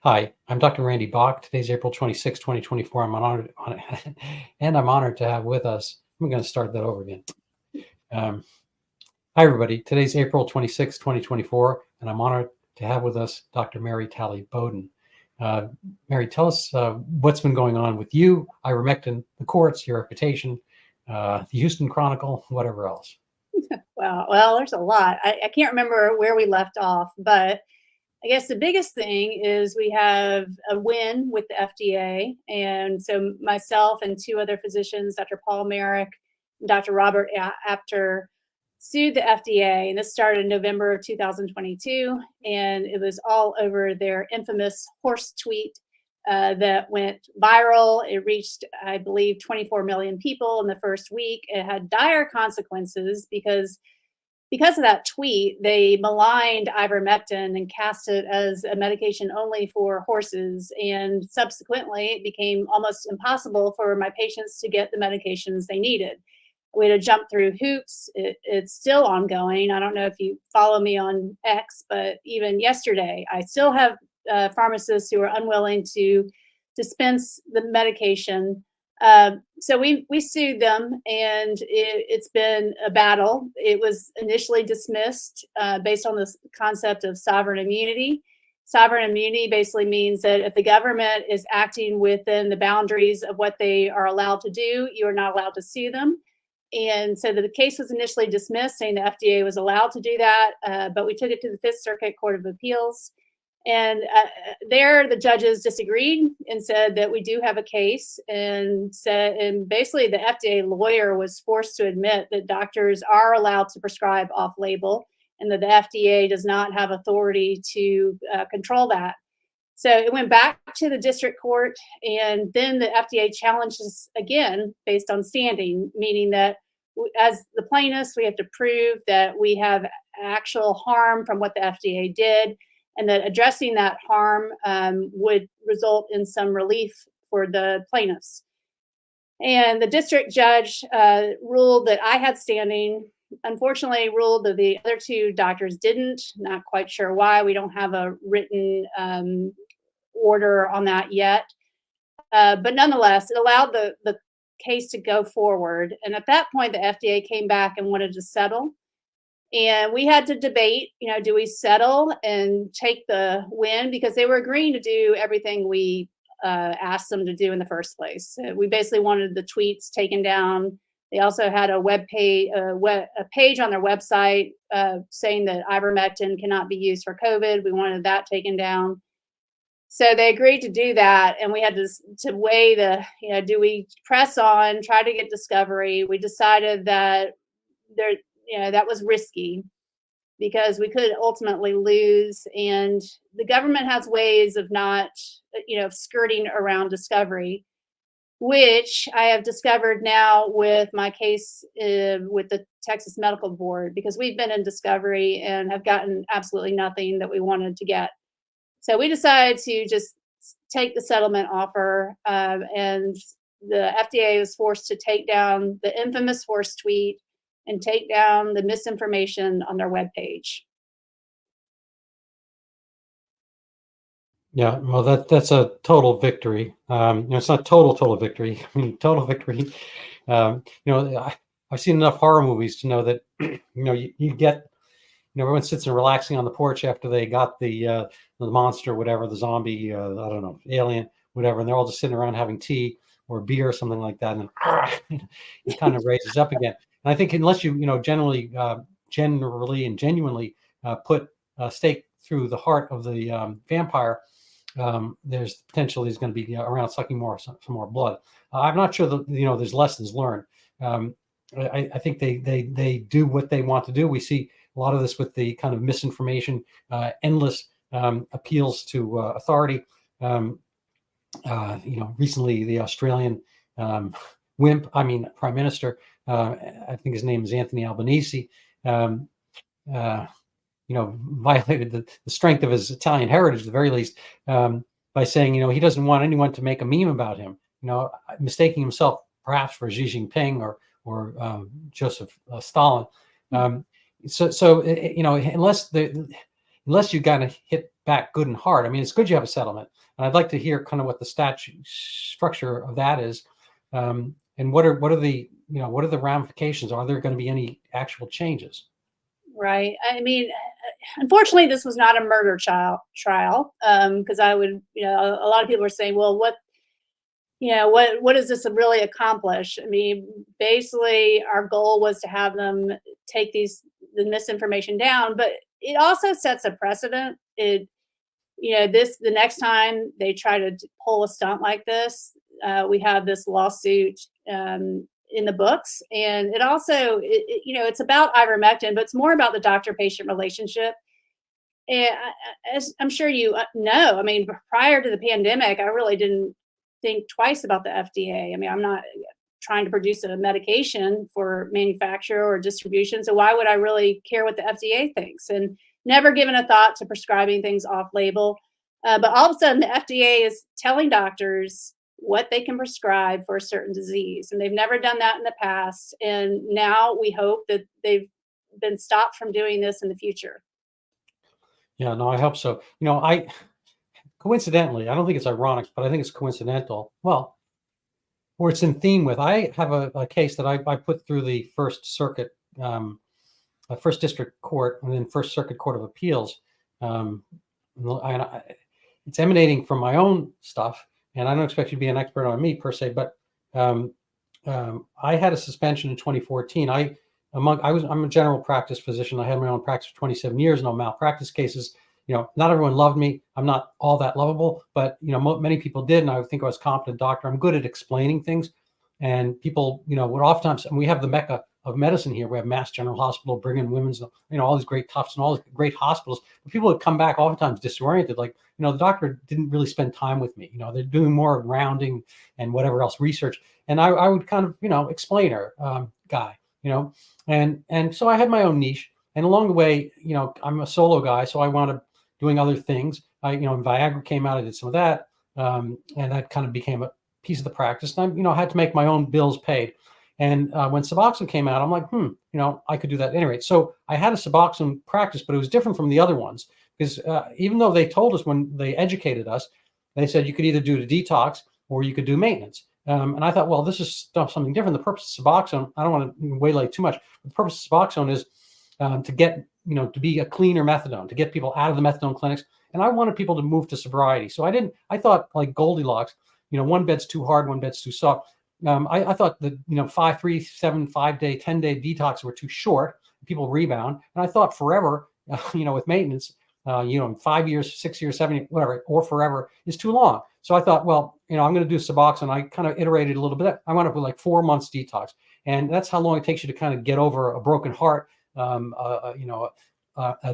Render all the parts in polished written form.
Hi, I'm Dr. Randy Bach. Today's April 26, 2024. I'm honored to have with us. I'm going to start that over again. Hi, everybody. Today's April 26, 2024, and I'm honored to have with us Dr. Mary Talley Bowden. Mary, tell us what's been going on with you, Ivermectin, the courts, your reputation, the Houston Chronicle, whatever else. Wow. Well, there's a lot. I can't remember where we left off, but I guess the biggest thing is we have a win with the FDA. And so myself and two other physicians, Dr. Paul Merrick and Dr. Robert Apter, sued the FDA. And this started in November of 2022. And it was all over their infamous horse tweet that went viral. It reached, I believe, 24 million people in the first week. It had dire consequences because of that tweet, they maligned ivermectin and cast it as a medication only for horses. And subsequently, it became almost impossible for my patients to get the medications they needed. We had to jump through hoops. It's still ongoing. I don't know if you follow me on X, but even yesterday, I still have pharmacists who are unwilling to dispense the medication. So we sued them, and it's been a battle. It was initially dismissed based on this concept of sovereign immunity. Sovereign immunity basically means that if the government is acting within the boundaries of what they are allowed to do, you are not allowed to sue them. And so the case was initially dismissed, saying the FDA was allowed to do that, but we took it to the Fifth Circuit Court of Appeals. And there, the judges disagreed and said that we do have a case, and basically the FDA lawyer was forced to admit that doctors are allowed to prescribe off-label, and that the FDA does not have authority to control that. So it went back to the district court, and then the FDA challenged us again based on standing, meaning that as the plaintiffs, we have to prove that we have actual harm from what the FDA did, and that addressing that harm would result in some relief for the plaintiffs. And the district judge ruled that I had standing, unfortunately ruled that the other two doctors didn't. Not quite sure why. We don't have a written order on that yet. But nonetheless, it allowed the case to go forward. And at that point, the FDA came back and wanted to settle. And we had to debate, do we settle and take the win? Because they were agreeing to do everything we asked them to do in the first place. We basically wanted the tweets taken down. They also had a page on their website saying that ivermectin cannot be used for COVID. We wanted that taken down. So they agreed to do that, and we had to weigh do we press on, try to get discovery? We decided that that was risky because we could ultimately lose, and the government has ways of not, skirting around discovery, which I have discovered now with my case with the Texas Medical Board, because we've been in discovery and have gotten absolutely nothing that we wanted to get. So we decided to just take the settlement offer, and the FDA was forced to take down the infamous horse tweet and take down the misinformation on their webpage. Yeah, well, that's a total victory. It's not total victory. I mean, total victory. I've seen enough horror movies to know that you get, everyone sits and relaxing on the porch after they got the monster, whatever, the zombie, I don't know, alien, whatever, and they're all just sitting around having tea or beer or something like that, and then it kind of raises up again. And I think unless you generally and genuinely put a stake through the heart of the vampire, there's potentially is going to be around sucking some more blood. I'm not sure that there's lessons learned. I think they do what they want to do. We see a lot of this with the kind of misinformation, endless appeals to authority. Recently the Australian Prime Minister, I think his name is Anthony Albanese, violated the strength of his Italian heritage, at the very least, by saying, he doesn't want anyone to make a meme about him, mistaking himself perhaps for Xi Jinping or Joseph Stalin. Unless you kind of hit back good and hard. I mean, it's good you have a settlement, and I'd like to hear kind of what the statute structure of that is, and what are the what are the ramifications? Are there going to be any actual changes? Right. I mean, unfortunately, this was not a murder trial. Because I would, a lot of people are saying, well, what does this really accomplish? I mean, basically, our goal was to have them take the misinformation down, but it also sets a precedent. The next time they try to pull a stunt like this, we have this lawsuit in the books, and it also, it's about ivermectin, but it's more about the doctor-patient relationship. And as I'm sure you know, I mean, prior to the pandemic, I really didn't think twice about the FDA. I mean, I'm not trying to produce a medication for manufacture or distribution, so why would I really care what the FDA thinks? And never given a thought to prescribing things off label. But all of a sudden, the FDA is telling doctors what they can prescribe for a certain disease, and they've never done that in the past. And now we hope that they've been stopped from doing this in the future. Yeah, no, I hope so. I coincidentally, I don't think it's ironic, but I think it's coincidental. Well, or it's in theme with. I have a case that I put through the First Circuit, First District Court, and then First Circuit Court of Appeals. It's emanating from my own stuff, and I don't expect you to be an expert on me per se, but I had a suspension in 2014. I'm a general practice physician. I had my own practice for 27 years, no malpractice cases. Not everyone loved me. I'm not all that lovable, but many people did, and I think I was a competent doctor. I'm good at explaining things, and people, would oftentimes, and we have the mecca of medicine here. We have Mass General Hospital, Brigham and Women's, all these great Tufts and all these great hospitals. But people would come back oftentimes disoriented, like, the doctor didn't really spend time with me. They're doing more rounding and whatever else research, and I would kind of, explainer guy, and so I had my own niche, and along the way, I'm a solo guy, so I wound up doing other things. When Viagra came out, I did some of that, and that kind of became a piece of the practice. And I had to make my own bills paid. And when Suboxone came out, I'm like, I could do that anyway. So I had a Suboxone practice, but it was different from the other ones because even though they told us when they educated us, they said you could either do the detox or you could do maintenance. And I thought, well, this is something different. The purpose of Suboxone, I don't want to waylay too much. The purpose of Suboxone is to get, to be a cleaner methadone, to get people out of the methadone clinics. And I wanted people to move to sobriety. So I thought like Goldilocks, one bed's too hard, one bed's too soft. I thought that, 5, 3, 7, 5-day, 10-day detox were too short. People rebound. And I thought forever, with maintenance, 5 years, 6 years, 7 years, whatever, or forever is too long. So I thought, well, I'm going to do Suboxone. I kind of iterated a little bit. I wound up with like 4 months detox. And that's how long it takes you to kind of get over a broken heart, a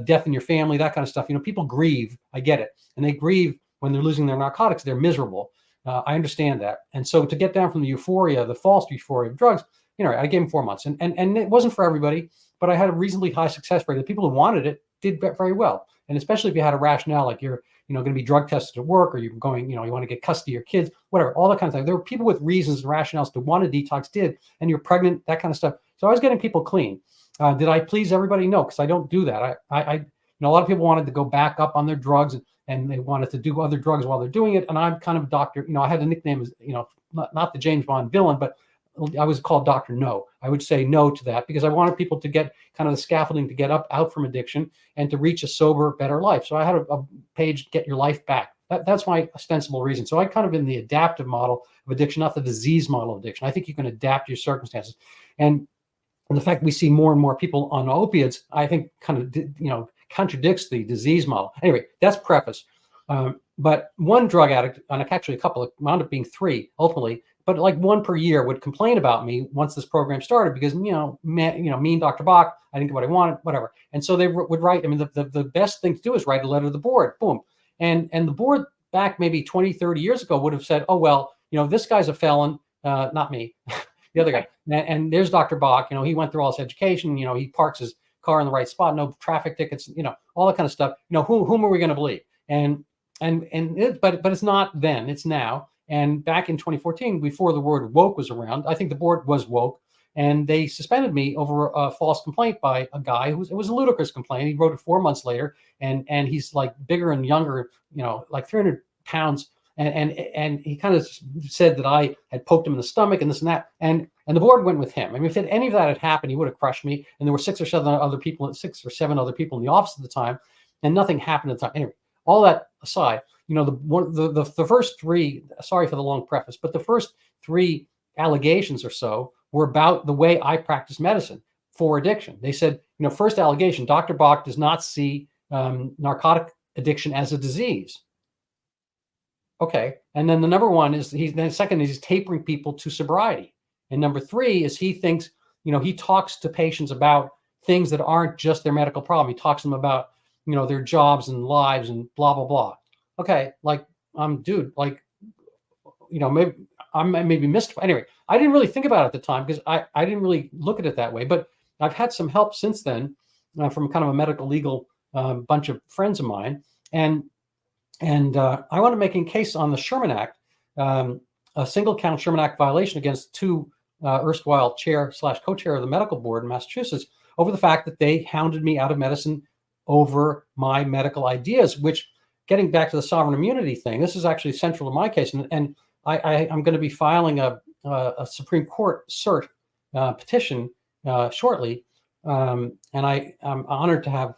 death in your family, that kind of stuff. People grieve. I get it. And they grieve when they're losing their narcotics. They're miserable. I understand that. And so to get down from the euphoria, the false euphoria of drugs, I gave them 4 months. And it wasn't for everybody, but I had a reasonably high success rate. The people who wanted it did very well. And especially if you had a rationale, like you're, going to be drug tested at work, or you're going, you want to get custody of your kids, whatever, all that kind of thing. There were people with reasons and rationales to want to detox, and you're pregnant, that kind of stuff. So I was getting people clean. Did I please everybody? No, because I don't do that. A lot of people wanted to go back up on their drugs, and they wanted to do other drugs while they're doing it. And I'm kind of a doctor. I had a nickname as, not the James Bond villain, but I was called Dr. No. I would say no to that because I wanted people to get kind of the scaffolding to get out from addiction and to reach a sober, better life. So I had a page, Get Your Life Back. That's my ostensible reason. So I kind of in the adaptive model of addiction, not the disease model of addiction. I think you can adapt your circumstances. And the fact we see more and more people on opiates, I think kind of, contradicts the disease model. Anyway, that's preface. But one drug addict, and actually a couple, wound up being 3 ultimately, but like 1 per year would complain about me once this program started because, mean Dr. Bach, I didn't get what I wanted, whatever. And so they would write, the best thing to do is write a letter to the board, boom. And the board back maybe 20, 30 years ago would have said, oh, well, this guy's a felon, not me, the other guy. And there's Dr. Bach, he went through all his education, he parks his car in the right spot, no traffic tickets, all that kind of stuff. Whom are we going to believe? But it's not then, it's now. And back in 2014, before the word woke was around, I think the board was woke. and they suspended me over a false complaint by a guy it was a ludicrous complaint. He wrote it 4 months later, and he's like bigger and younger, like 300 pounds. And he kind of said that I had poked him in the stomach and this and that. And the board went with him. I mean, if any of that had happened, he would have crushed me. And there were 6 or 7 other people in the office at the time, and nothing happened at the time. Anyway, all that aside, the first 3, sorry for the long preface, but the first 3 allegations or so were about the way I practice medicine for addiction. They said, first allegation, Dr. Bach does not see narcotic addiction as a disease. Okay. And then the number one is second is he's tapering people to sobriety. And number 3 is he thinks, he talks to patients about things that aren't just their medical problem. He talks to them about, their jobs and lives and blah, blah, blah. Okay. Like, dude, like, maybe I maybe missed. Anyway, I didn't really think about it at the time because I didn't really look at it that way. But I've had some help since then from kind of a medical legal bunch of friends of mine. And I want to make a case on the Sherman Act, a single count Sherman Act violation against 2 erstwhile chair/co-chair of the medical board in Massachusetts over the fact that they hounded me out of medicine over my medical ideas, which, getting back to the sovereign immunity thing, this is actually central to my case. And I'm going to be filing a Supreme Court cert petition shortly. And I'm honored to have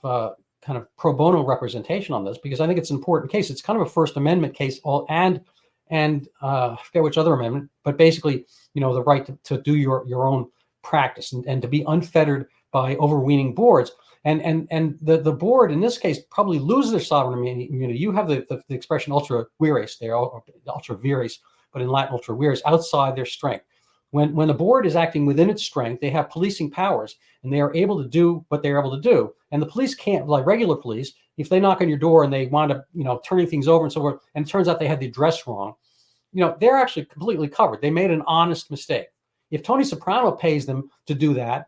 kind of pro bono representation on this because I think it's an important case. It's kind of a First Amendment case, and I forget which other amendment, but basically, the right to do your own practice and to be unfettered by overweening boards. And the board in this case probably loses their sovereign immunity. You have the expression ultra vires there, ultra vires, but in Latin ultra vires, outside their strength. When the board is acting within its strength, they have policing powers and they are able to do what they're able to do. And the police can't, like regular police, if they knock on your door and they wind up, turning things over and so forth, and it turns out they had the address wrong, they're actually completely covered. They made an honest mistake. If Tony Soprano pays them to do that,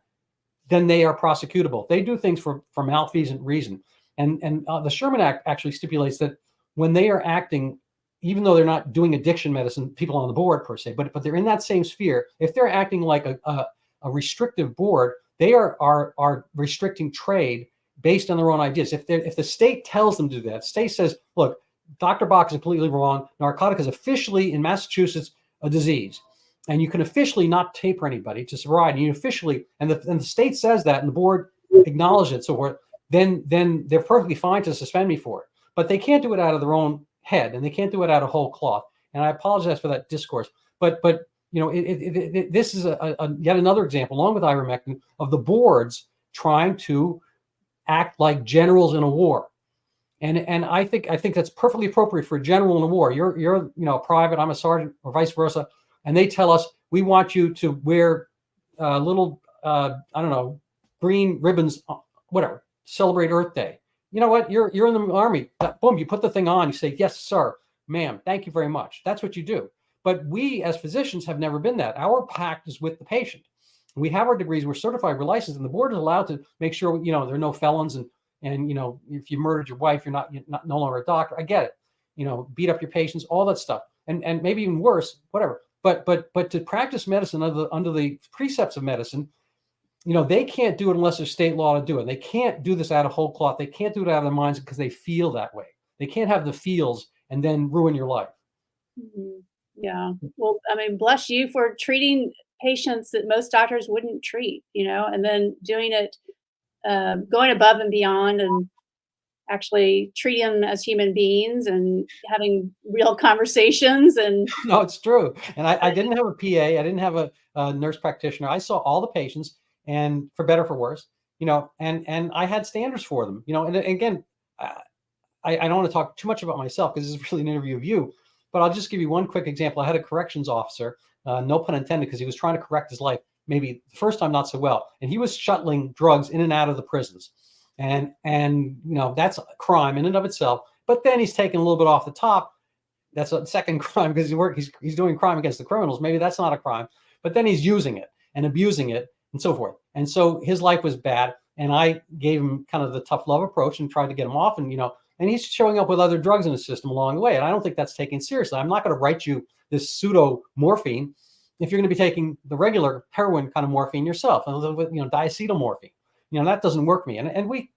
then they are prosecutable. They do things for malfeasant reason. And the Sherman Act actually stipulates that when they are acting, even though they're not doing addiction medicine, people on the board per se, but they're in that same sphere, if they're acting like a restrictive board, they are restricting trade based on their own ideas. If the state tells them to do that, state says, look, Dr. Bach is completely wrong. Narcotic is officially in Massachusetts a disease. And you can officially not taper anybody to sobriety. You officially, and the state says that, and the board acknowledges it, so forth, then they're perfectly fine to suspend me for it. But they can't do it out of their own head, and they can't do it out of whole cloth. And I apologize for that discourse. But this is yet another example, along with Ivermectin, of the boards trying to act like generals in a war. And I think that's perfectly appropriate for a general in a war. You're a private, I'm a sergeant, or vice versa. And they tell us, we want you to wear little, green ribbons, whatever, celebrate Earth Day. You know what? You're in the Army. Boom, you put the thing on. You say, yes, sir, ma'am, thank you very much. That's what you do. But we as physicians have never been that. Our pact is with the patient. We have our degrees. We're certified. We're licensed. And the board is allowed to make sure, there are no felons. And if you murdered your wife, you're not no longer a doctor. I get it. Beat up your patients, all that stuff. And maybe even worse, whatever. But to practice medicine under the precepts of medicine, they can't do it unless there's state law to do it. They can't do this out of whole cloth. They can't do it out of their minds because they feel that way. They can't have the feels and then ruin your life. Mm-hmm. Yeah. Well, I mean, bless you for treating patients that most doctors wouldn't treat, and then doing it, going above and beyond and actually treating them as human beings and having real conversations. And no, it's true. And I didn't have a PA. I didn't have a nurse practitioner. I saw all the patients, and for better, for worse, and I had standards for them, and again, I don't want to talk too much about myself because this is really an interview of you, but I'll just give you one quick example. I had a corrections officer, no pun intended, because he was trying to correct his life, maybe the first time not so well. And he was shuttling drugs in and out of the prisons. And that's a crime in and of itself. But then he's taking a little bit off the top. That's a second crime because he's doing crime against the criminals. Maybe that's not a crime. But then he's using it and abusing it and so forth. And so his life was bad. And I gave him kind of the tough love approach and tried to get him off. And, and he's showing up with other drugs in the system along the way. And I don't think that's taken seriously. I'm not going to write you this pseudo morphine if you're going to be taking the regular heroin kind of morphine yourself, with diacetyl morphine, that doesn't work for me. And we,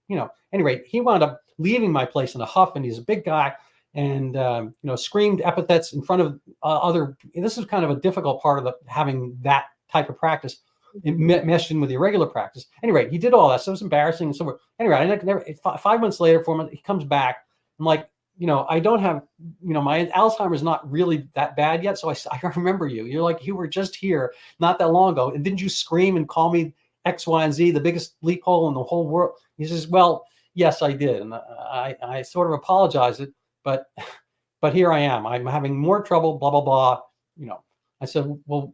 anyway, he wound up leaving my place in a huff, and he's a big guy, and screamed epithets in front of other. This is kind of a difficult part of having that type of practice meshed in with the irregular practice. Anyway, he did all that, so it was embarrassing and so forth. Anyway, I never 5 months later, 4 months, he comes back. I'm like, I don't have, my Alzheimer's not really that bad yet. So I remember you. You're like, you were just here not that long ago, and didn't you scream and call me X, Y, and Z, the biggest leak hole in the whole world? He says, well, yes, I did, and I sort of apologized it, but here I am. I'm having more trouble. Blah blah blah. I said, well,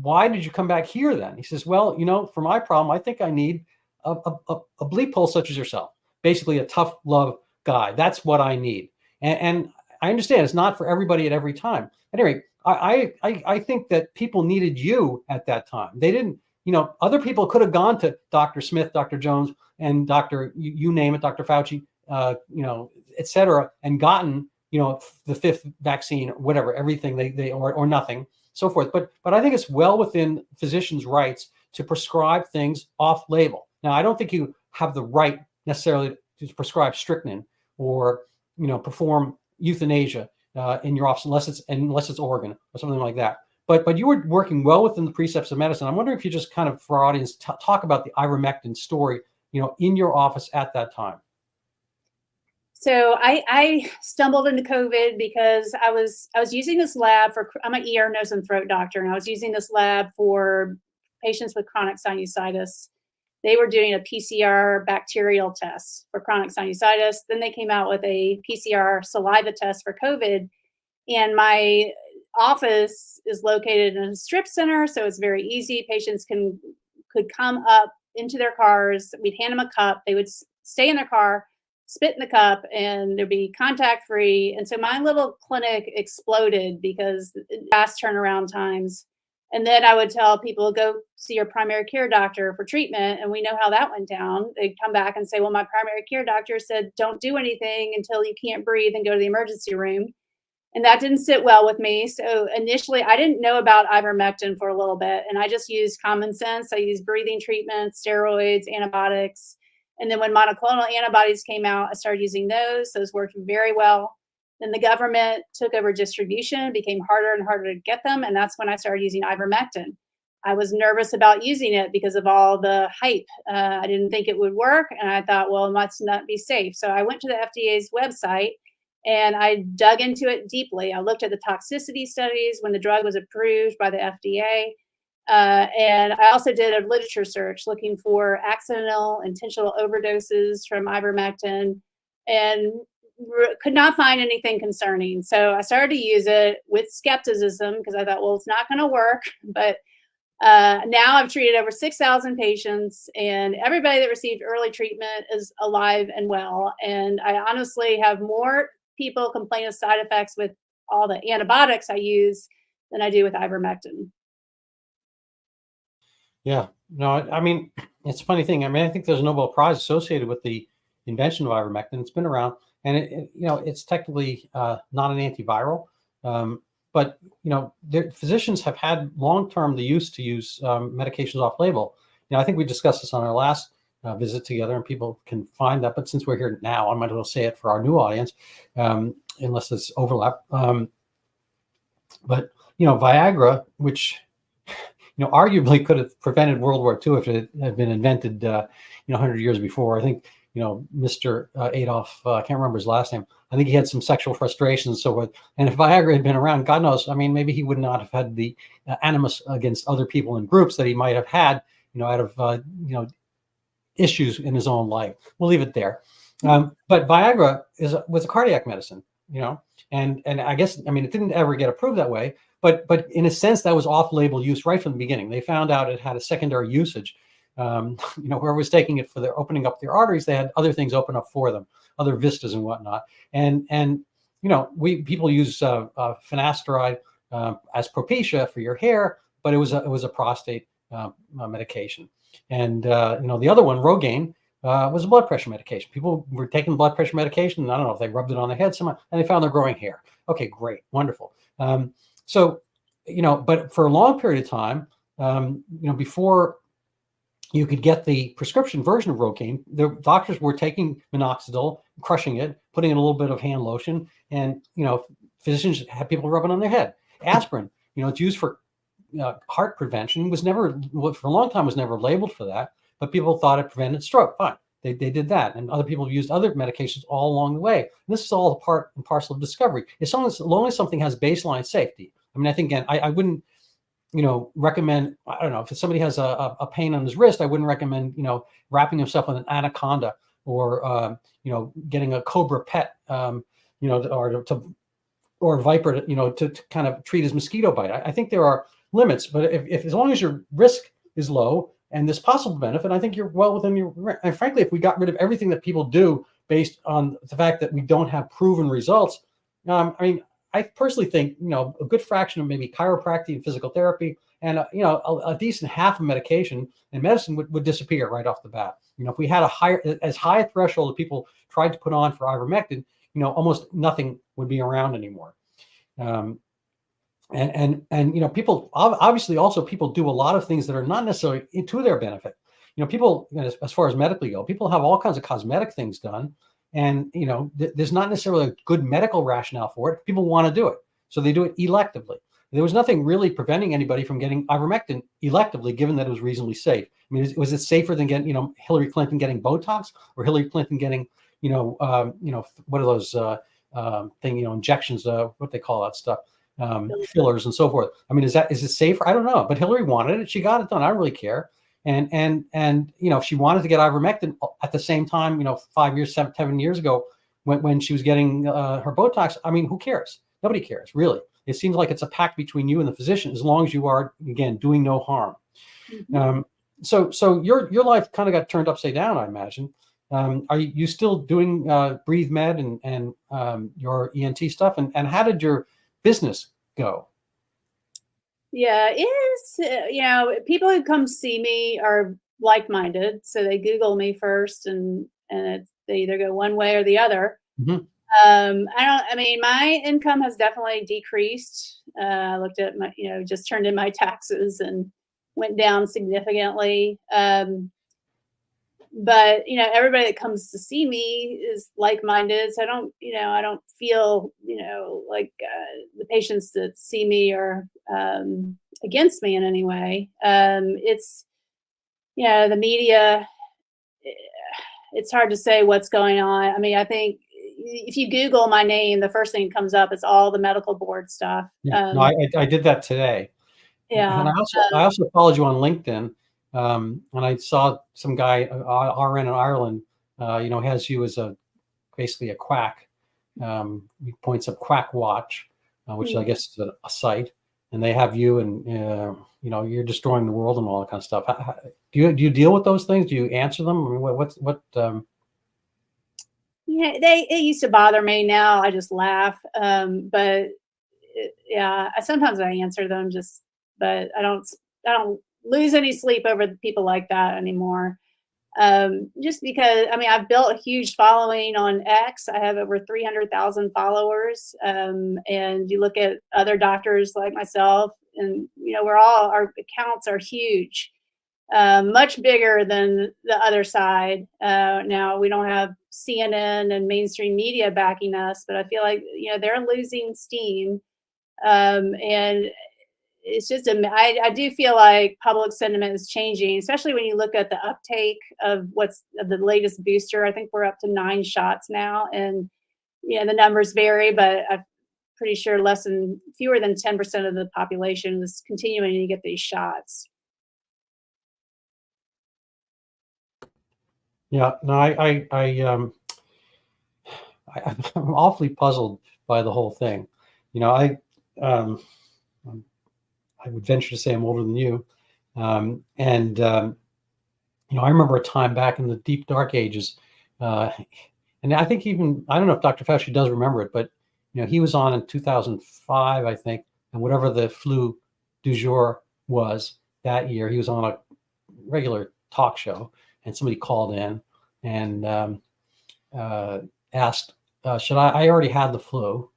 why did you come back here then? He says, well, for my problem, I think I need a bleep hole such as yourself. Basically, a tough love guy. That's what I need. And I understand it's not for everybody at every time. Anyway, I think that people needed you at that time. They didn't, other people could have gone to Dr. Smith, Dr. Jones, and Dr. You name it, Dr. Fauci, et cetera, and gotten, the fifth vaccine or whatever, everything they or nothing, so forth. But I think it's well within physicians' rights to prescribe things off label. Now, I don't think you have the right necessarily to prescribe strychnine or perform euthanasia in your office unless it's Oregon or something like that. But you were working well within the precepts of medicine. I'm wondering if you just kind of, for our audience, talk about the ivermectin story, in your office at that time. So I stumbled into COVID because I was using this lab I'm an ear, nose, and throat doctor, and I was using this lab for patients with chronic sinusitis. They were doing a PCR bacterial test for chronic sinusitis. Then they came out with a PCR saliva test for COVID. And my office is located in a strip center, so it's very easy. Patients could come up into their cars. We'd hand them a cup. They would stay in their car, spit in the cup, and there'd be contact free. And so my little clinic exploded because fast turnaround times. And then I would tell people, go see your primary care doctor for treatment. And we know how that went down. They'd come back and say, well, my primary care doctor said, don't do anything until you can't breathe and go to the emergency room. And that didn't sit well with me. So initially, I didn't know about ivermectin for a little bit. And I just used common sense. I used breathing treatments, steroids, antibiotics. And then when monoclonal antibodies came out, I started using those. Those worked very well. Then the government took over distribution. It became harder and harder to get them. And that's when I started using ivermectin. I was nervous about using it because of all the hype. I didn't think it would work. And I thought, well, it must not be safe. So I went to the FDA's website and I dug into it deeply. I looked at the toxicity studies when the drug was approved by the FDA. And I also did a literature search looking for accidental, intentional overdoses from ivermectin, and could not find anything concerning. So I started to use it with skepticism because I thought, well, it's not going to work. But now I've treated over 6,000 patients, and everybody that received early treatment is alive and well. And I honestly have more people complain of side effects with all the antibiotics I use than I do with ivermectin. Yeah, no, I mean, it's a funny thing. I mean, I think there's a Nobel Prize associated with the invention of ivermectin. It's been around, and it's technically not an antiviral, but physicians have had long-term the use to use medications off-label. I think we discussed this on our last visit together, and people can find that. But since we're here now, I might as well say it for our new audience, unless there's overlap. But Viagra, which arguably could have prevented World War II if it had been invented, 100 years before. I think, Mr. Adolf, I can't remember his last name. I think he had some sexual frustrations and so forth. And if Viagra had been around, God knows, I mean, maybe he would not have had the animus against other people in groups that he might have had, out of, issues in his own life. We'll leave it there. But Viagra was a cardiac medicine, and I guess, I mean, it didn't ever get approved that way. But in a sense, that was off-label use right from the beginning. They found out it had a secondary usage. Whoever was taking it for their opening up their arteries, they had other things open up for them, other vistas and whatnot. And people use finasteride as Propecia for your hair, but it was a prostate medication. And the other one, Rogaine, was a blood pressure medication. People were taking blood pressure medication, and I don't know if they rubbed it on their head somehow, and they found they're growing hair. Okay, great, wonderful. So but for a long period of time, before you could get the prescription version of Rogaine, the doctors were taking minoxidil, crushing it, putting in a little bit of hand lotion, and physicians had people rubbing on their head. Aspirin, it's used for heart prevention, was never, for a long time, was never labeled for that, but people thought it prevented stroke. Fine, they did that, and other people have used other medications all along the way. And this is all part and parcel of discovery. As long as something has baseline safety. I mean, I think, again, I wouldn't recommend, I don't know, if somebody has a pain on his wrist, I wouldn't recommend, wrapping himself with an anaconda or, getting a cobra pet, or a viper, to kind of treat his mosquito bite. I think there are limits, but if as long as your risk is low and there's possible benefit, I think you're well within your, and frankly, if we got rid of everything that people do based on the fact that we don't have proven results, I personally think, a good fraction of maybe chiropractic and physical therapy and, a decent half of medication and medicine would disappear right off the bat. If we had as high a threshold that people tried to put on for ivermectin, almost nothing would be around anymore. People obviously also people do a lot of things that are not necessarily to their benefit. People, as far as medically go, people have all kinds of cosmetic things done. And, there's not necessarily a good medical rationale for it. People want to do it. So they do it electively. There was nothing really preventing anybody from getting ivermectin electively, given that it was reasonably safe. I mean, was it safer than getting, Hillary Clinton getting Botox or Hillary Clinton getting, what are those injections, what they call that stuff, fillers and so forth. I mean, is it safer? I don't know. But Hillary wanted it. She got it done. I don't really care. And if she wanted to get ivermectin at the same time, 7 years ago, when she was getting her Botox, I mean, who cares? Nobody cares, really. It seems like it's a pact between you and the physician, as long as you are, again, doing no harm. Mm-hmm. So your life kind of got turned upside down, I imagine. Are you still doing Breathe Med and your ENT stuff? And how did your business go? Yeah, it is, people who come see me are like-minded. So they Google me first and they either go one way or the other. Mm-hmm. My income has definitely decreased. I looked at my, just turned in my taxes and went down significantly. But everybody that comes to see me is like-minded. So I don't feel, like the patients that see me are against me in any way. It's, the media, it's hard to say what's going on. I mean, I think if you Google my name, the first thing that comes up is all the medical board stuff. Yeah, no, I did that today. Yeah. And I also followed you on LinkedIn. And I saw some guy, RN in Ireland, has you as basically a quack. He points up Quack Watch, which I guess is a site, and they have you, and you're destroying the world and all that kind of stuff. Do you deal with those things? Do you answer them? I mean, what? Yeah, it used to bother me. Now I just laugh. But sometimes I answer them but I don't lose any sleep over people like that anymore. Just because, I've built a huge following on X. I have over 300,000 followers. And you look at other doctors like myself, and, our accounts are huge, much bigger than the other side. Now we don't have CNN and mainstream media backing us, but I feel like, they're losing steam. And it's just, I do feel like public sentiment is changing, especially when you look at the uptake of the latest booster. I think we're up to 9 shots now, and the numbers vary, but I'm pretty sure fewer than 10% of the population is continuing to get these shots. Yeah, no, I'm awfully puzzled by the whole thing. I would venture to say I'm older than you. I remember a time back in the deep dark ages. And I think I don't know if Dr. Fauci does remember it, but, he was on in 2005, I think, and whatever the flu du jour was that year, he was on a regular talk show, and somebody called in and asked, I already had the flu.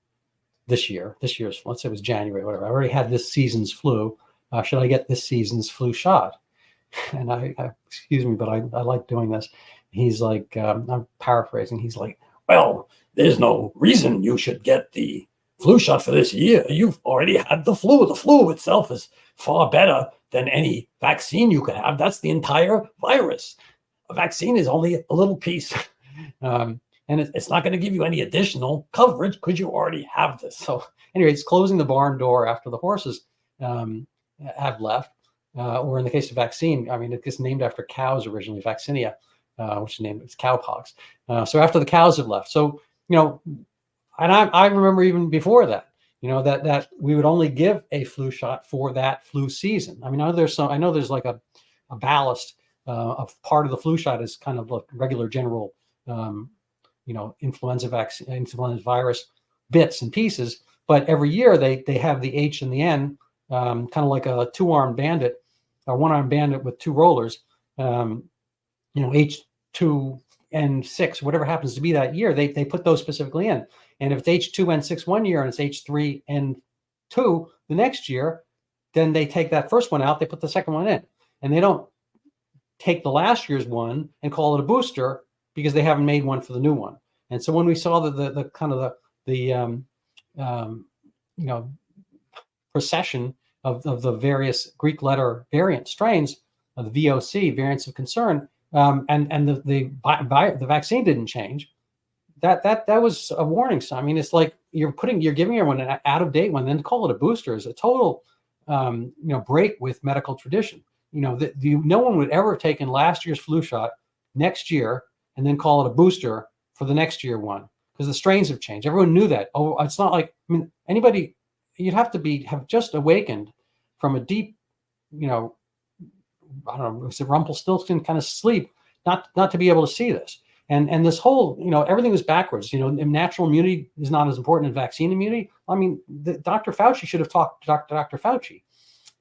this year. This year's, let's say it was January, whatever. I already had this season's flu. Should I get this season's flu shot? And excuse me, but I like doing this. He's like, I'm paraphrasing. He's like, well, there's no reason you should get the flu shot for this year. You've already had the flu. The flu itself is far better than any vaccine you could have. That's the entire virus. A vaccine is only a little piece. And it's not going to give you any additional coverage because you already have this. So anyway, it's closing the barn door after the horses have left. Or in the case of vaccine, I mean, it gets named after cows originally, vaccinia, which is named, it's cowpox. So after the cows have left. So, and I remember even before that, that we would only give a flu shot for that flu season. I mean, I know there's like a ballast of part of the flu shot is kind of like regular general, influenza vaccine, influenza virus bits and pieces. But every year they have the H and the N, kind of like a two-armed bandit or one-armed bandit with two rollers, H2N6, whatever happens to be that year, they put those specifically in. And if it's H2N6 one year and it's H3N2 the next year, then they take that first one out, they put the second one in. And they don't take the last year's one and call it a booster because they haven't made one for the new one. And so when we saw the kind of the procession of the various Greek letter variant strains of the VOC, variants of concern, and the vaccine didn't change, that was a warning sign. I mean, it's like you're giving everyone an out of date one, then to call it a booster is a total break with medical tradition. No one would ever have taken last year's flu shot next year and then call it a booster for the next year one, because the strains have changed. Everyone knew that. Oh, it's not like, anybody, you'd have to have just awakened from a deep, I don't know, it's a Rumpelstiltskin kind of sleep, not to be able to see this. And this whole, everything was backwards. Natural immunity is not as important as vaccine immunity. I mean, Dr. Fauci should have talked to Dr. Fauci.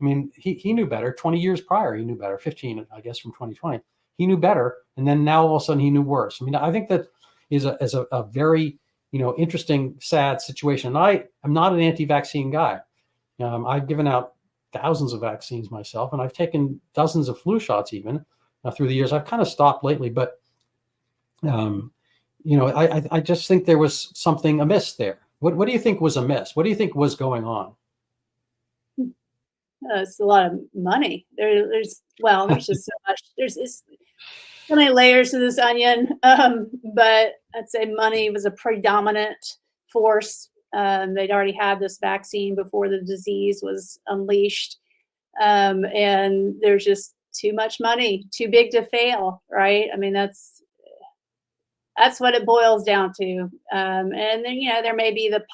I mean, he knew better. 20 years prior, he knew better. 15, I guess, from 2020, he knew better. And then now all of a sudden he knew worse. I mean, I think that is a very, interesting, sad situation. And I'm not an anti-vaccine guy. I've given out thousands of vaccines myself, and I've taken dozens of flu shots even through the years. I've kind of stopped lately, but I just think there was something amiss there. What do you think was amiss? What do you think was going on? It's a lot of money. There's just so much. There's so many layers to this onion. But I'd say money was a predominant force. They'd already had this vaccine before the disease was unleashed. And there's just too much money, too big to fail, right? I mean, that's what it boils down to. And then, there may be the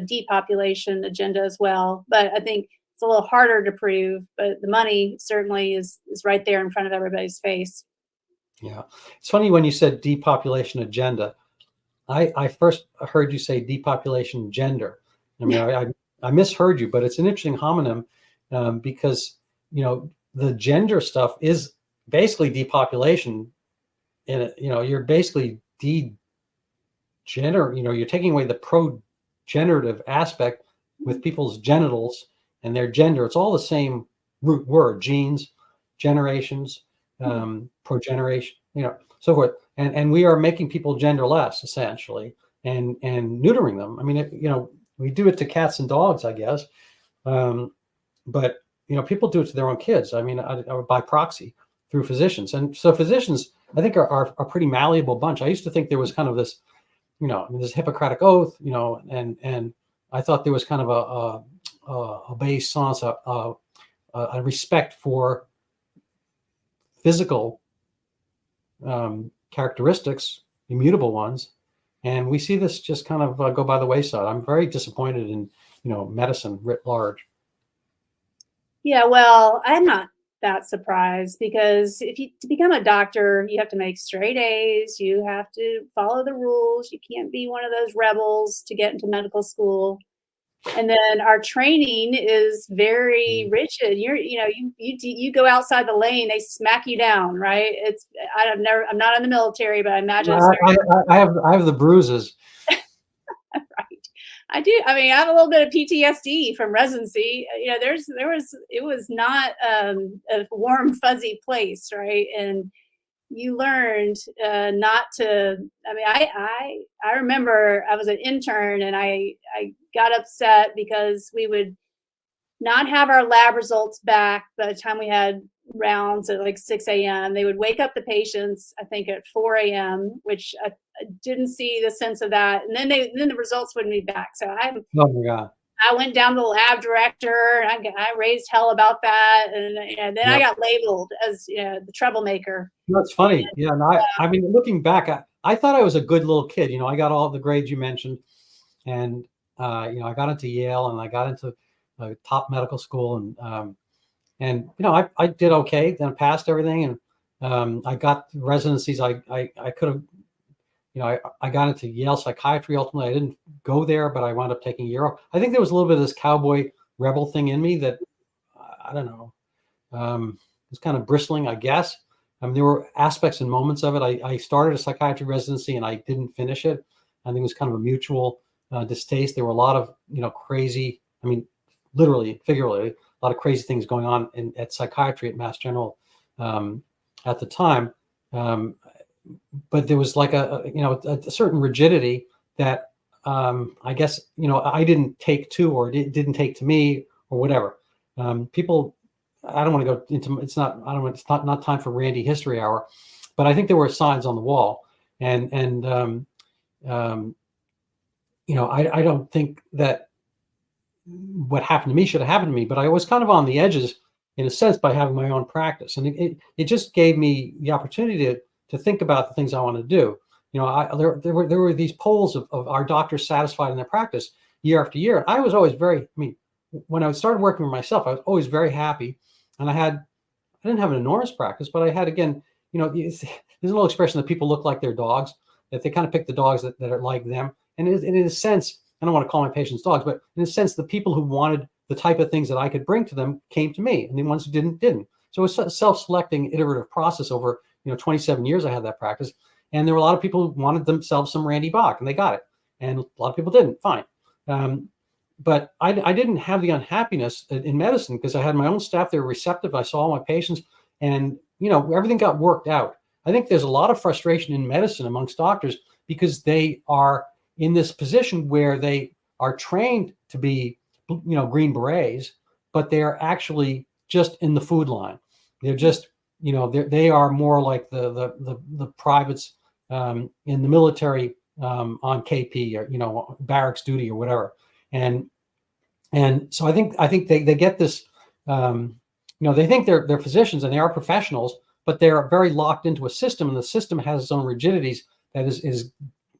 depopulation agenda as well. But I think it's a little harder to prove, but the money certainly is right there in front of everybody's face. Yeah. It's funny when you said depopulation agenda. I first heard you say depopulation gender. I mean, I misheard you, but it's an interesting homonym because, the gender stuff is basically depopulation. And, you're basically you're taking away the progenerative aspect with people's genitals and their gender. It's all the same root word: genes, generations, progeneration, so forth. And we are making people genderless essentially, and neutering them. I mean, we do it to cats and dogs, I guess, but people do it to their own kids. I mean, by proxy through physicians, and so physicians, I think, are a pretty malleable bunch. I used to think there was kind of this, this Hippocratic oath, and I thought there was kind of a obeisance, a respect for physical characteristics, immutable ones, and we see this just kind of go by the wayside. I'm very disappointed in medicine writ large. Yeah, well, I'm not that surprised, because to become a doctor, you have to make straight A's, you have to follow the rules, you can't be one of those rebels to get into medical school. And then our training is very rigid. You go outside the lane, they smack you down, right? I'm not in the military, but I imagine I have the bruises. Right. I do. I mean, I have a little bit of PTSD from residency. You know, it was not a warm, fuzzy place, right? And you learned not to. I mean, I remember I was an intern and I got upset because we would not have our lab results back by the time we had rounds at like 6 a.m. They would wake up the patients, I think, at 4 a.m., which I didn't see the sense of that. And then the results wouldn't be back. So Oh my God. I went down to the lab director and I raised hell about that. And then I Yep. got labeled as, you know, the troublemaker. That's funny. Yeah. And I mean, looking back, I thought I was a good little kid. You know, I got all the grades you mentioned, and you know, I got into Yale and I got into top medical school, and you know, I did okay. Then passed everything, and I got residencies. I could have, you know, I got into Yale psychiatry. Ultimately, I didn't go there, but I wound up taking a year off. I think there was a little bit of this cowboy rebel thing in me that I don't know. It was kind of bristling, I guess. I mean, there were aspects and moments of it. I started a psychiatry residency and I didn't finish it. I think it was kind of a mutual distaste. There were a lot of, you know, crazy, I mean, literally, figuratively, a lot of crazy things going on at psychiatry at Mass General at the time. But there was like you know, a certain rigidity that I guess, you know, I didn't take to, or it didn't take to me, or whatever. People, I don't want to go into, it's not, I don't want, it's not time for Randy history hour, but I think there were signs on the wall, and you know, I don't think that what happened to me should have happened to me, but I was kind of on the edges in a sense by having my own practice, and it just gave me the opportunity to think about the things I want to do. You know, there were these polls of our doctors satisfied in their practice year after year. I was always very, I mean, when I started working for myself, I was always very happy, and I didn't have an enormous practice, but I had, again, you know, there's a little expression that people look like their dogs, that they kind of pick the dogs that are like them, and in a sense, I don't want to call my patients dogs, but in a sense, the people who wanted the type of things that I could bring to them came to me, and the ones who didn't. So it's a self-selecting iterative process over, you know, 27 years I had that practice. And there were a lot of people who wanted themselves some Randy Bach, and they got it. And a lot of people didn't, fine. But I didn't have the unhappiness in medicine because I had my own staff. They were receptive. I saw all my patients, and, you know, everything got worked out. I think there's a lot of frustration in medicine amongst doctors because they are in this position where they are trained to be, you know, Green Berets, but they are actually just in the food line. They're just, you know, they are more like the privates in the military on KP, or, you know, barracks duty or whatever. And so I think they get this, you know, they think they're physicians and they are professionals, but they're very locked into a system, and the system has its own rigidities that is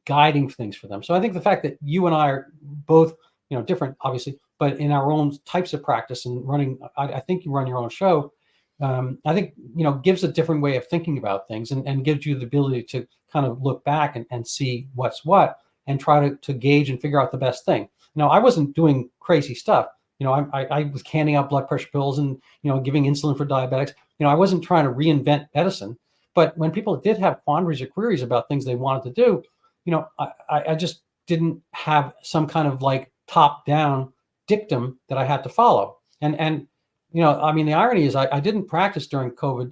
guiding things for them. So I think the fact that you and I are both, you know, different, obviously, but in our own types of practice and running, I think you run your own show. I think, you know, gives a different way of thinking about things, and gives you the ability to kind of look back and see what's what, and try to gauge and figure out the best thing. You know, I wasn't doing crazy stuff. You know, I was handing out blood pressure pills and, you know, giving insulin for diabetics. You know, I wasn't trying to reinvent medicine. But when people did have quandaries or queries about things they wanted to do, you know, I just didn't have some kind of like top-down dictum that I had to follow. And you know, I mean, the irony is I didn't practice during COVID.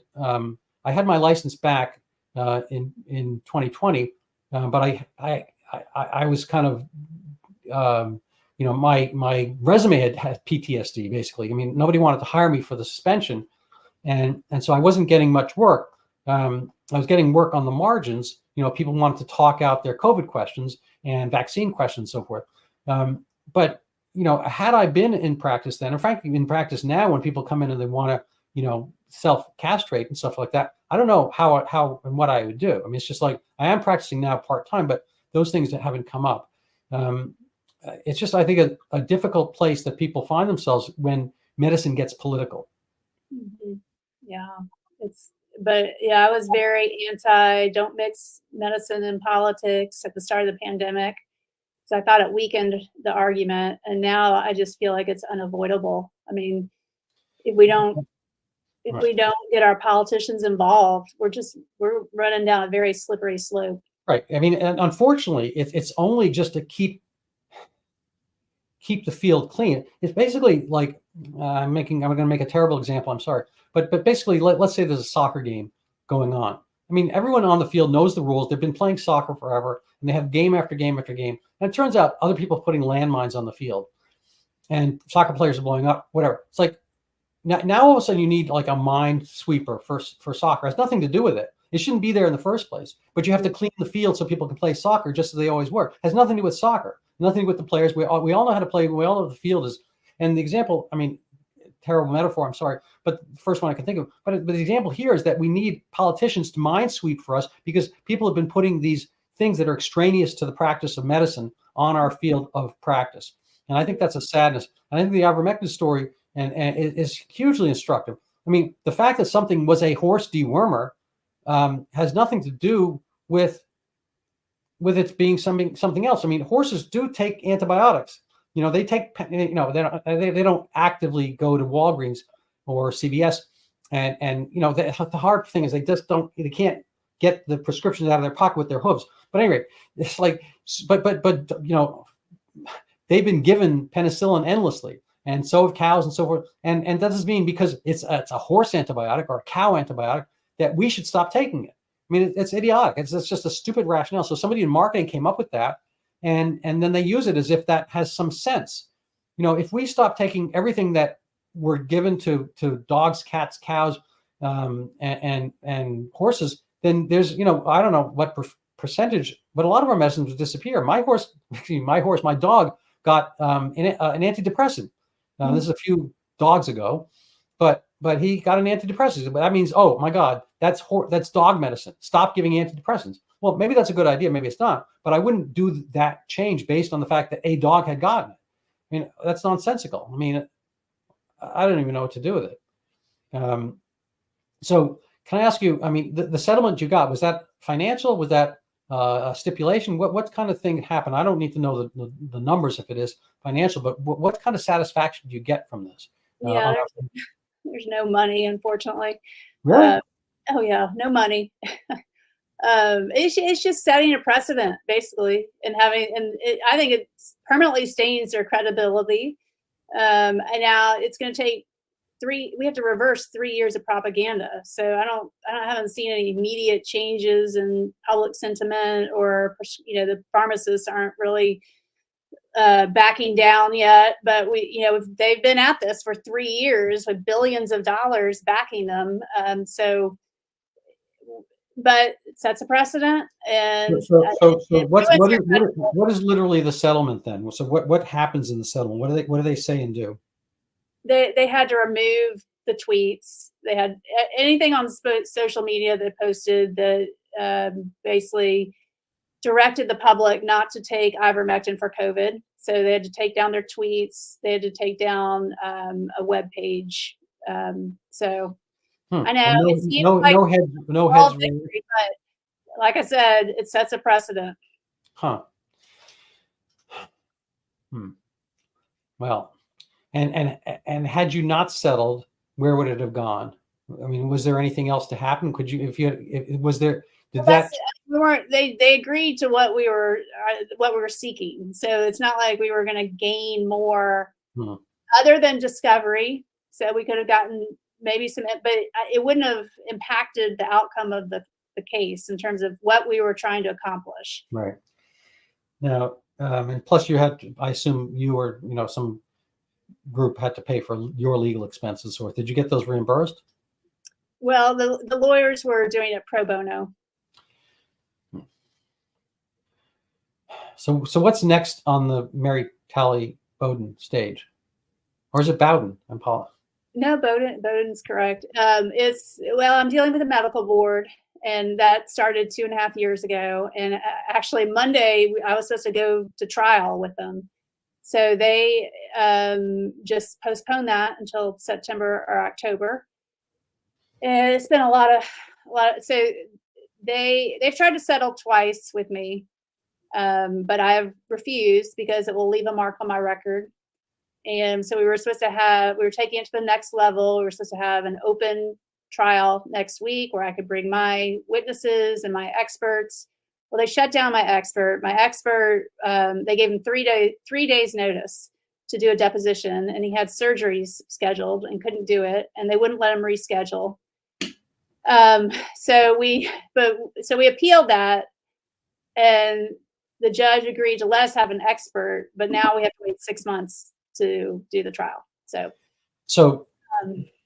I had my license back in 2020, but I was kind of, you know, my resume had PTSD, basically. I mean, nobody wanted to hire me for the suspension, and so I wasn't getting much work. I was getting work on the margins. You know, people wanted to talk out their COVID questions and vaccine questions, and so forth. But, you know, had I been in practice then, or frankly in practice now, when people come in and they want to, you know, self-castrate and stuff like that, I don't know how and what I would do. I mean, it's just like, I am practicing now part-time, but those things that haven't come up. It's just, I think, a difficult place that people find themselves when medicine gets political. Mm-hmm. Yeah, but yeah, I was very anti, don't mix medicine and politics at the start of the pandemic. So I thought it weakened the argument, and now I just feel like it's unavoidable. I mean, if we don't get our politicians involved, we're running down a very slippery slope. Right. I mean, and unfortunately, it's only just to keep keep the field clean. It's basically like I'm going to make a terrible example. I'm sorry, but basically, let's say there's a soccer game going on. I mean, everyone on the field knows the rules. They've been playing soccer forever, and they have game after game after game. And it turns out other people are putting landmines on the field, and soccer players are blowing up. Whatever. It's like now all of a sudden you need like a mine sweeper for soccer. It has nothing to do with it. It shouldn't be there in the first place. But you have to clean the field so people can play soccer just as they always were. It has nothing to do with soccer. Nothing to do with the players. We all know how to play. We all know the field is. And the example, I mean, terrible metaphor, I'm sorry, but the first one I can think of. But the example here is that we need politicians to mind sweep for us because people have been putting these things that are extraneous to the practice of medicine on our field of practice. And I think that's a sadness. I think the ivermectin story and it is hugely instructive. I mean, the fact that something was a horse dewormer has nothing to do with it being something else. I mean, horses do take antibiotics. You know, they take, you know, they don't actively go to Walgreens or CVS. And you know, the hard thing is they can't get the prescriptions out of their pocket with their hooves. But anyway, it's like, but you know, they've been given penicillin endlessly, and so have cows and so forth. And that doesn't mean because it's a horse antibiotic or a cow antibiotic that we should stop taking it. I mean, it's idiotic. It's just a stupid rationale. So somebody in marketing came up with that, and then they use it as if that has some sense. You know, if we stop taking everything that we're given to dogs, cats, cows, and horses, then there's, you know, I don't know what percentage, but a lot of our medicines would disappear. My dog got an antidepressant. This is a few dogs ago, but he got an antidepressant. But that means, oh my God, that's dog medicine. Stop giving antidepressants. Well, maybe that's a good idea. Maybe it's not. But I wouldn't do that change based on the fact that a dog had gotten it. I mean, that's nonsensical. I mean, I don't even know what to do with it. So can I ask you, I mean, the settlement you got, was that financial? Was that a stipulation? What kind of thing happened? I don't need to know the numbers if it is financial, but what kind of satisfaction do you get from this? Yeah, there's no money, unfortunately. Really? Oh yeah, no money. It's just setting a precedent, basically, and I think it permanently stains their credibility. And now it's going to take we have to reverse 3 years of propaganda. So I haven't seen any immediate changes in public sentiment, or, you know, the pharmacists aren't really backing down yet, but they've been at this for 3 years with billions of dollars backing them. But it sets a precedent. And so what is literally the settlement then? So what happens in the settlement? What do they say and do? They had to remove the tweets. They had anything on social media they posted that basically directed the public not to take ivermectin for COVID. So they had to take down their tweets. They had to take down a web page. So I know it seems like no heads. victory, but like I said, it sets a precedent. Huh. Well, and had you not settled, where would it have gone? I mean, was there anything else to happen? Could you, was there? They agreed to what we were seeking. So it's not like we were going to gain more other than discovery. So we could have gotten maybe some, but it wouldn't have impacted the outcome of the case in terms of what we were trying to accomplish. Right. Now, and plus you had to, I assume you or, you know, some group had to pay for your legal expenses, or did you get those reimbursed? Well, the lawyers were doing it pro bono. So what's next on the Mary Talley Bowden stage? Or is it Bowden? I'm Paula. No, Bowden's correct. I'm dealing with a medical board, and that started 2.5 years ago. And actually Monday, I was supposed to go to trial with them. So they just postponed that until September or October. And it's been a lot of, so they've tried to settle twice with me. But I have refused because it will leave a mark on my record. And so we were taking it to the next level. We were supposed to have an open trial next week where I could bring my witnesses and my experts. Well, they shut down my expert. They gave him 3 days notice. to do a deposition, and he had surgeries scheduled and couldn't do it, and they wouldn't let him reschedule. So we appealed that, and the judge agreed to let us have an expert, but now we have to wait 6 months to do the trial. So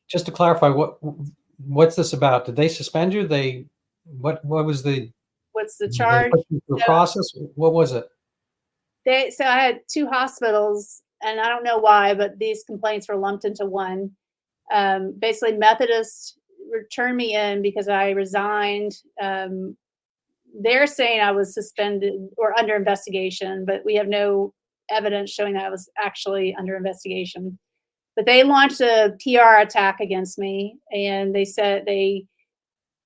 just to clarify, what's this about? Did they suspend you? What was what's the charge? The process? What was it? So I had 2 hospitals, and I don't know why, but these complaints were lumped into one. Basically, Methodist returned me in because I resigned. They're saying I was suspended or under investigation, but we have no evidence showing that I was actually under investigation. But they launched a PR attack against me, and they said they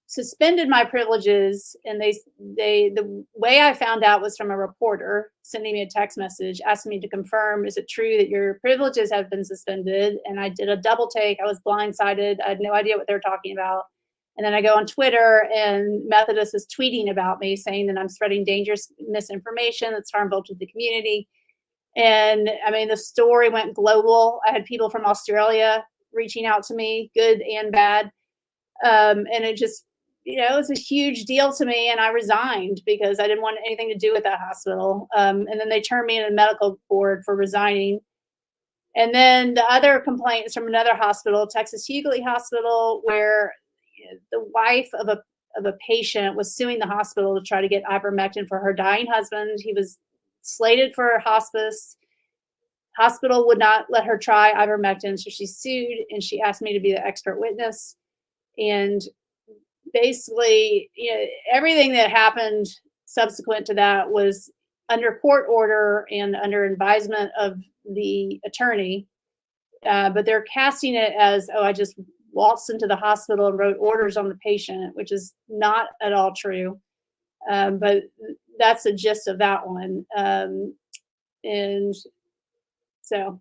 suspended my privileges, and the way I found out was from a reporter sending me a text message asking me to confirm, is it true that your privileges have been suspended? And I did a double take. I was blindsided. I had no idea what they were talking about. And then I go on Twitter, and Methodist is tweeting about me saying that I'm spreading dangerous misinformation that's harmful to the community. And I mean, the story went global. I had people from Australia reaching out to me, good and bad. And it just, it was a huge deal to me. And I resigned because I didn't want anything to do with that hospital. And then they turned me in the medical board for resigning. And then the other complaints from another hospital, Texas Hughley Hospital, where the wife of a patient was suing the hospital to try to get ivermectin for her dying husband. He was slated for hospice. Hospital would not let her try ivermectin, so she sued, and she asked me to be the expert witness. And basically, everything that happened subsequent to that was under court order and under advisement of the attorney. But they're casting it as, I just waltzed into the hospital and wrote orders on the patient, which is not at all true. But that's the gist of that one. And so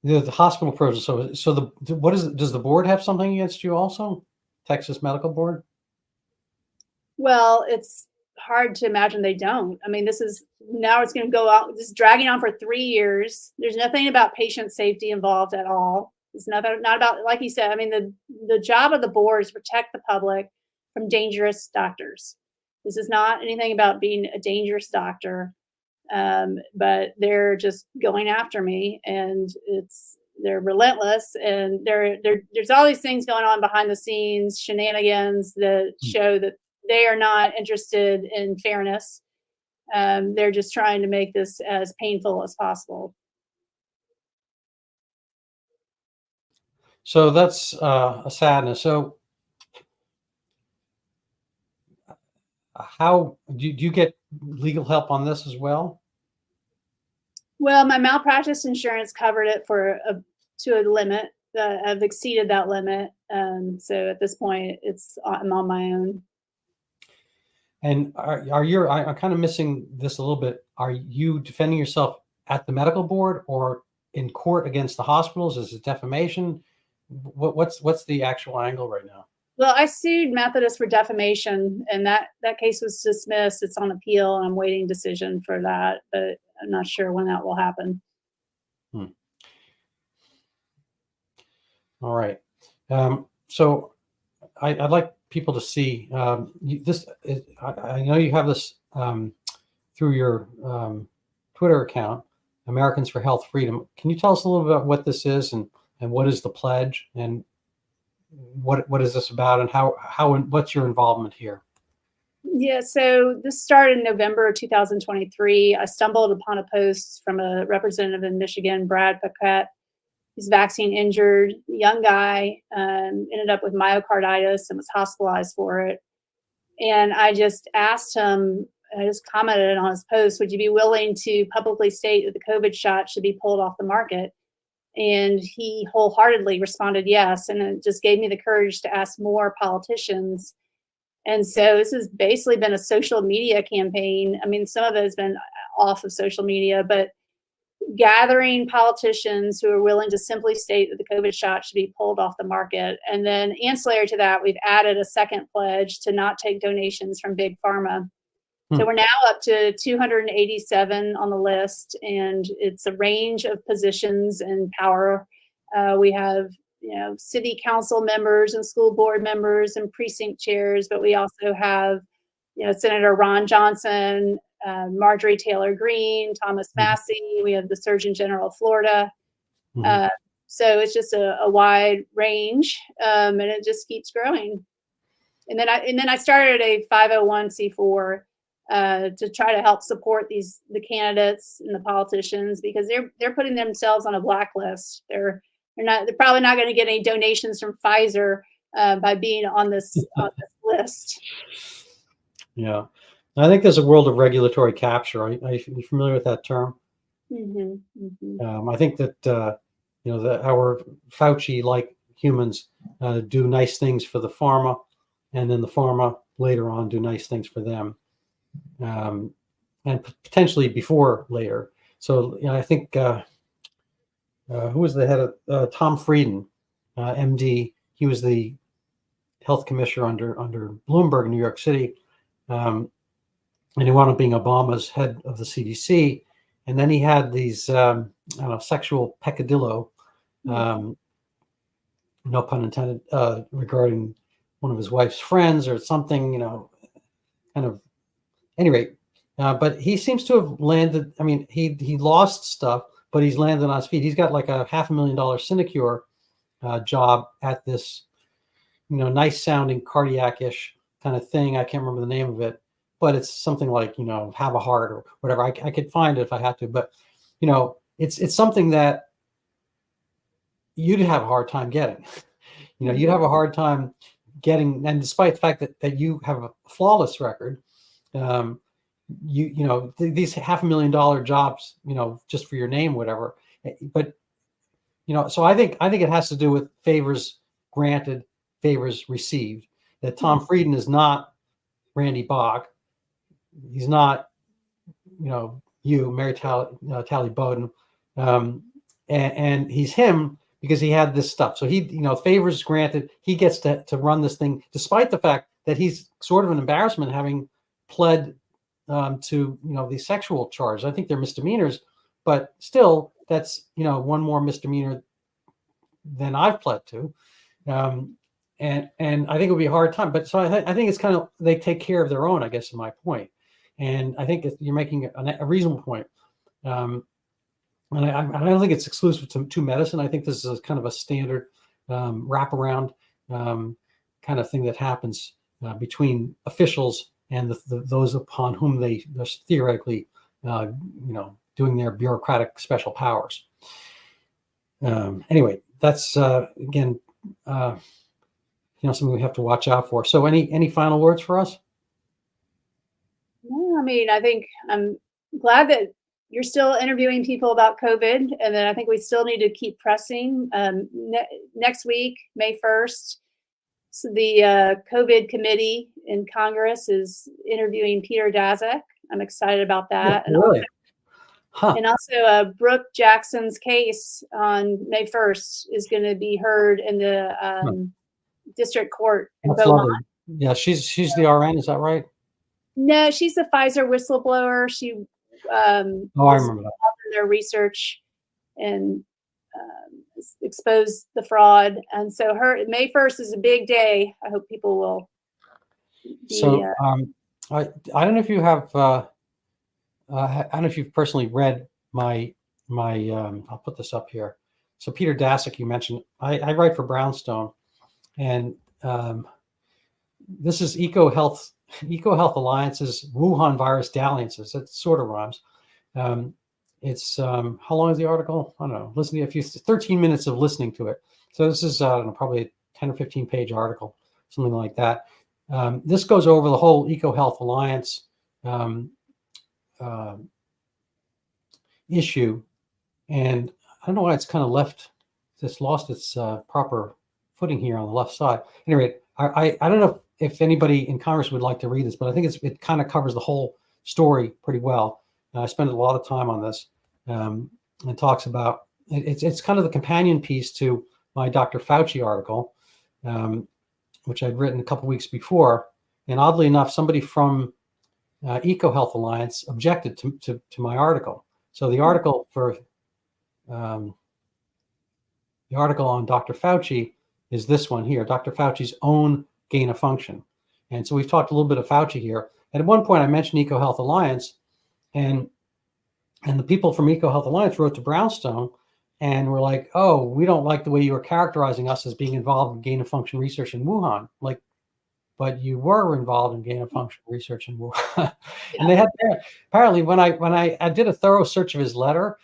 the hospital process. So what is it? Does the board have something against you also? Texas Medical Board? Well, it's hard to imagine they don't. I mean, now it's going to go out. This is dragging on for 3 years. There's nothing about patient safety involved at all. It's not about, like you said, I mean, the job of the board is to protect the public from dangerous doctors. This is not anything about being a dangerous doctor, but they're just going after me, and they're relentless, and there's all these things going on behind the scenes, shenanigans that show that they are not interested in fairness. They're just trying to make this as painful as possible. So that's a sadness. So how do you get legal help on this as well? Well, my malpractice insurance covered it to a limit. I've exceeded that limit. So at this point, I'm on my own. And I'm kind of missing this a little bit. Are you defending yourself at the medical board or in court against the hospitals? Is it defamation? What's the actual angle right now? Well, I sued Methodist for defamation, and that case was dismissed. It's on appeal, and I'm waiting decision for that, but I'm not sure when that will happen. All right. So I'd like people to see this. I know you have this through your Twitter account, Americans for Health Freedom. Can you tell us a little bit about what this is and what is the pledge and what is this about and what's your involvement here? Yeah, so this started in November of 2023. I stumbled upon a post from a representative in Michigan, Brad Paquette. He's vaccine injured, young guy, ended up with myocarditis and was hospitalized for it. And I just asked him, I just commented on his post, would you be willing to publicly state that the COVID shot should be pulled off the market? And he wholeheartedly responded yes. And it just gave me the courage to ask more politicians. And so this has basically been a social media campaign. I mean, some of it has been off of social media, but gathering politicians who are willing to simply state that the COVID shot should be pulled off the market. And then ancillary to that, we've added a second pledge to not take donations from big pharma. So we're now up to 287 on the list, and it's a range of positions and power. We have, city council members and school board members and precinct chairs, but we also have, Senator Ron Johnson, Marjorie Taylor Greene, Thomas Massey. We have the Surgeon General of Florida. So it's just a wide range, and it just keeps growing. And then I started a 501c4 to try to help support the candidates and the politicians, because they're putting themselves on a blacklist. They're probably not going to get any donations from Pfizer by being on this list. Yeah, I think there's a world of regulatory capture. Are you familiar with that term? I think that that our Fauci-like humans do nice things for the pharma, and then the pharma later on do nice things for them, and potentially before later. So I think who was the head of Tom Frieden, MD? He was the health commissioner under Bloomberg in New York City, and he wound up being Obama's head of the CDC. And then he had these sexual peccadillo, no pun intended, regarding one of his wife's friends or something, kind of. Anyway, but he seems to have landed. I mean, he lost stuff, but he's landed on his feet. He's got like a $500,000 sinecure job at this, nice sounding cardiac-ish kind of thing. I can't remember the name of it, but it's something like, have a heart or whatever. I could find it if I had to, but it's something that you'd have a hard time getting. You'd have a hard time getting, and despite the fact that you have a flawless record, these $500,000 jobs, just for your name, whatever. But so I think it has to do with favors granted, favors received. That Tom Frieden is not Randy Bach. He's not, Mary Talley Bowden, and he's him because he had this stuff. So he, favors granted. He gets to run this thing, despite the fact that he's sort of an embarrassment having pled to these sexual charges. I think they're misdemeanors, but still, that's one more misdemeanor than I've pled to. And I think it would be a hard time. But so I think it's kind of, they take care of their own, I guess, is my point. And I think you're making a reasonable point. And I don't think it's exclusive to medicine. I think this is kind of a standard wraparound kind of thing that happens between officials and those upon whom they theoretically, doing their bureaucratic special powers. Anyway, that's again, something we have to watch out for. So, any final words for us? No, I mean, I think I'm glad that you're still interviewing people about COVID, and then I think we still need to keep pressing. Next week, May 1st, so the COVID committee in Congress is interviewing Peter Daszak. I'm excited about that. Yeah, really? And also Brooke Jackson's case on May 1st is going to be heard in the district court in Beaumont. Yeah, she's the RN, is that right? No, she's a Pfizer whistleblower. She I remember that. Their research and expose the fraud. And so May 1st is a big day. I hope people will be, so I don't know if you have I don't know if you've personally read my I'll put this up here. So Peter Daszak, you mentioned, I write for Brownstone, and this is EcoHealth Alliance's Wuhan virus dalliances. It sort of rhymes. It's how long is the article? I don't know. Listen to 13 minutes of listening to it. So this is probably a 10 or 15 page article, something like that. This goes over the whole EcoHealth Alliance issue, and I don't know why it's kind of lost its proper footing here on the left side. Anyway, I don't know if anybody in Congress would like to read this, but I think it kind of covers the whole story pretty well. I spent a lot of time on this, and talks about it's kind of the companion piece to my Dr. Fauci article, which I'd written a couple weeks before. And oddly enough, somebody from EcoHealth Alliance objected to my article. So the article for the article on Dr. Fauci is this one here, Dr. Fauci's own gain of function. And so we've talked a little bit of Fauci here. And at one point I mentioned EcoHealth Alliance, and the people from EcoHealth Alliance wrote to Brownstone and were like, oh, we don't like the way you are characterizing us as being involved in gain of function research in Wuhan. Like, but you were involved in gain of function research in Wuhan. And they had, apparently when I did a thorough search of his letter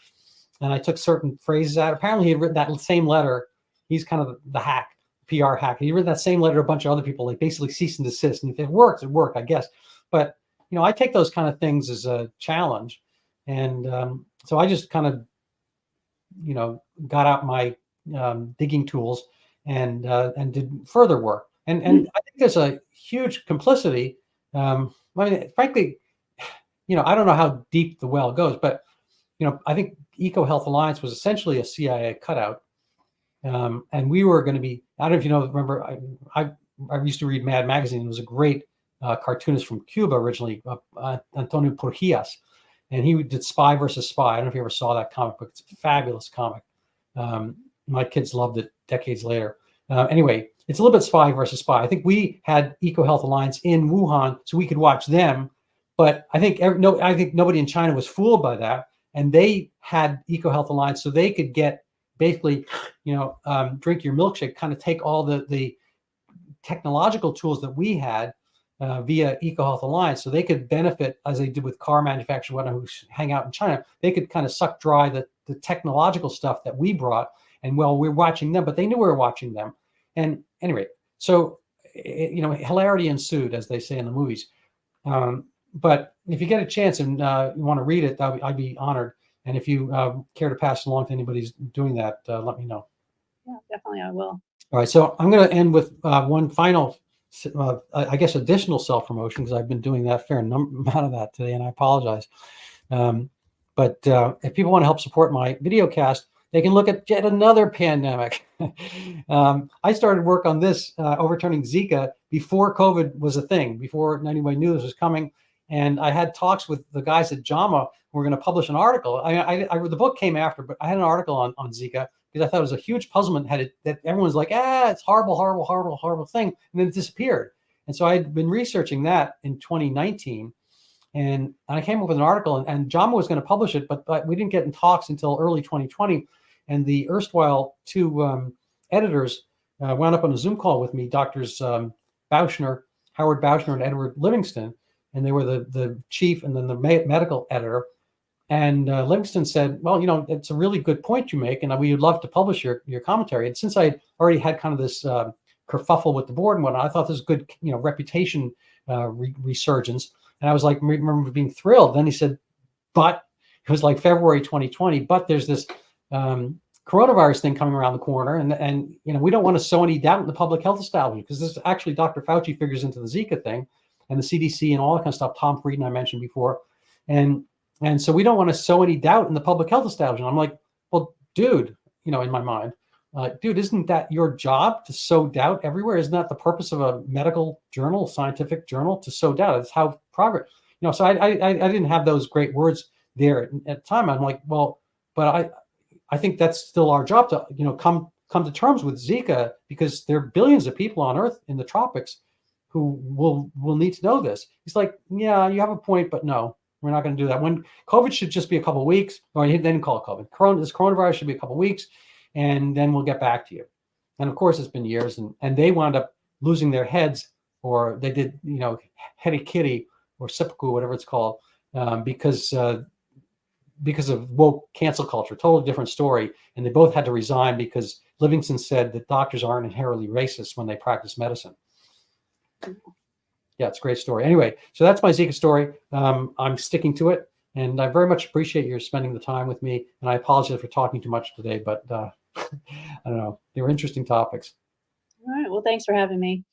and I took certain phrases out, apparently he had written that same letter. He's kind of the hack, PR hack. He written that same letter to a bunch of other people, like basically cease and desist. And if it works, it worked, I guess. But, you know, I take those kind of things as a challenge. And so I just kind of, you know, got out my digging tools and did further work. And I think there's a huge complicity. I mean, frankly, you know, I don't know how deep the well goes, but, you know, I think EcoHealth Alliance was essentially a CIA cutout. And we were going to be, I don't know if you know, remember, I used to read Mad Magazine. It was a great cartoonist from Cuba originally, Antonio Porgias. And he did Spy versus Spy. I don't know if you ever saw that comic book. It's a fabulous comic. My kids loved it decades later. Anyway, it's a little bit Spy versus Spy. I think we had EcoHealth Alliance in Wuhan so we could watch them. But I think nobody in China was fooled by that. And they had EcoHealth Alliance so they could get basically, you know, drink your milkshake, kind of take all the technological tools that we had via EcoHealth Alliance, so they could benefit as they did with car manufacturers, whatnot, who hang out in China. They could kind of suck dry the technological stuff that we brought, and well, we're watching them, but they knew we were watching them. And anyway, so you know, hilarity ensued, as they say in the movies. But if you get a chance and you want to read it, I'd be honored. And if you care to pass it along to anybody who's doing that, let me know. Yeah, definitely, I will. All right, so I'm going to end with one final, I guess, additional self-promotion, because I've been doing that fair amount of that today, and I apologize. But if people want to help support my video cast, they can look at yet another pandemic. I started work on this, overturning Zika, before COVID was a thing, before anybody knew this was coming. And I had talks with the guys at JAMA who were going to publish an article. The book came after, but I had an article on Zika, because I thought it was a huge puzzlement, that everyone's like, it's horrible, horrible, horrible, horrible thing. And then it disappeared. And so I'd been researching that in 2019. And I came up with an article, and JAMA was going to publish it, but we didn't get in talks until early 2020. And the erstwhile two editors wound up on a Zoom call with me, Doctors Howard Bauschner and Edward Livingston. And they were the chief and then the medical editor. And Livingston said, well, you know, it's a really good point you make, and we would love to publish your commentary. And since I already had kind of this kerfuffle with the board and whatnot, I thought this was good, you know, reputation resurgence. And I was like, remember being thrilled. Then he said, but it was like February 2020, but there's this coronavirus thing coming around the corner. And you know, we don't want to sow any doubt in the public health establishment, because this is actually Dr. Fauci figures into the Zika thing and the CDC and all that kind of stuff. Tom Frieden, I mentioned before. And so we don't want to sow any doubt in the public health establishment. I'm like, well, dude, you know, in my mind, dude, isn't that your job, to sow doubt everywhere? Isn't that the purpose of a medical journal, scientific journal, to sow doubt? It's how progress, you know. So I didn't have those great words there at the time. I'm like, well, but I think that's still our job to, you know, come to terms with Zika, because there are billions of people on Earth in the tropics who will need to know this. He's like, yeah, you have a point, but no, we're not going to do that. When COVID should just be a couple of weeks, or he didn't call it COVID. This coronavirus should be a couple of weeks, and then we'll get back to you. And of course, it's been years, and they wound up losing their heads, or they did, you know, heady kitty or seppuku, whatever it's called, because of woke cancel culture. Totally different story. And they both had to resign because Livingston said that doctors aren't inherently racist when they practice medicine. Yeah, it's a great story. Anyway, so that's my Zika story. I'm sticking to it, and I very much appreciate your spending the time with me. And I apologize for talking too much today, but I don't know. They were interesting topics. All right. Well, thanks for having me.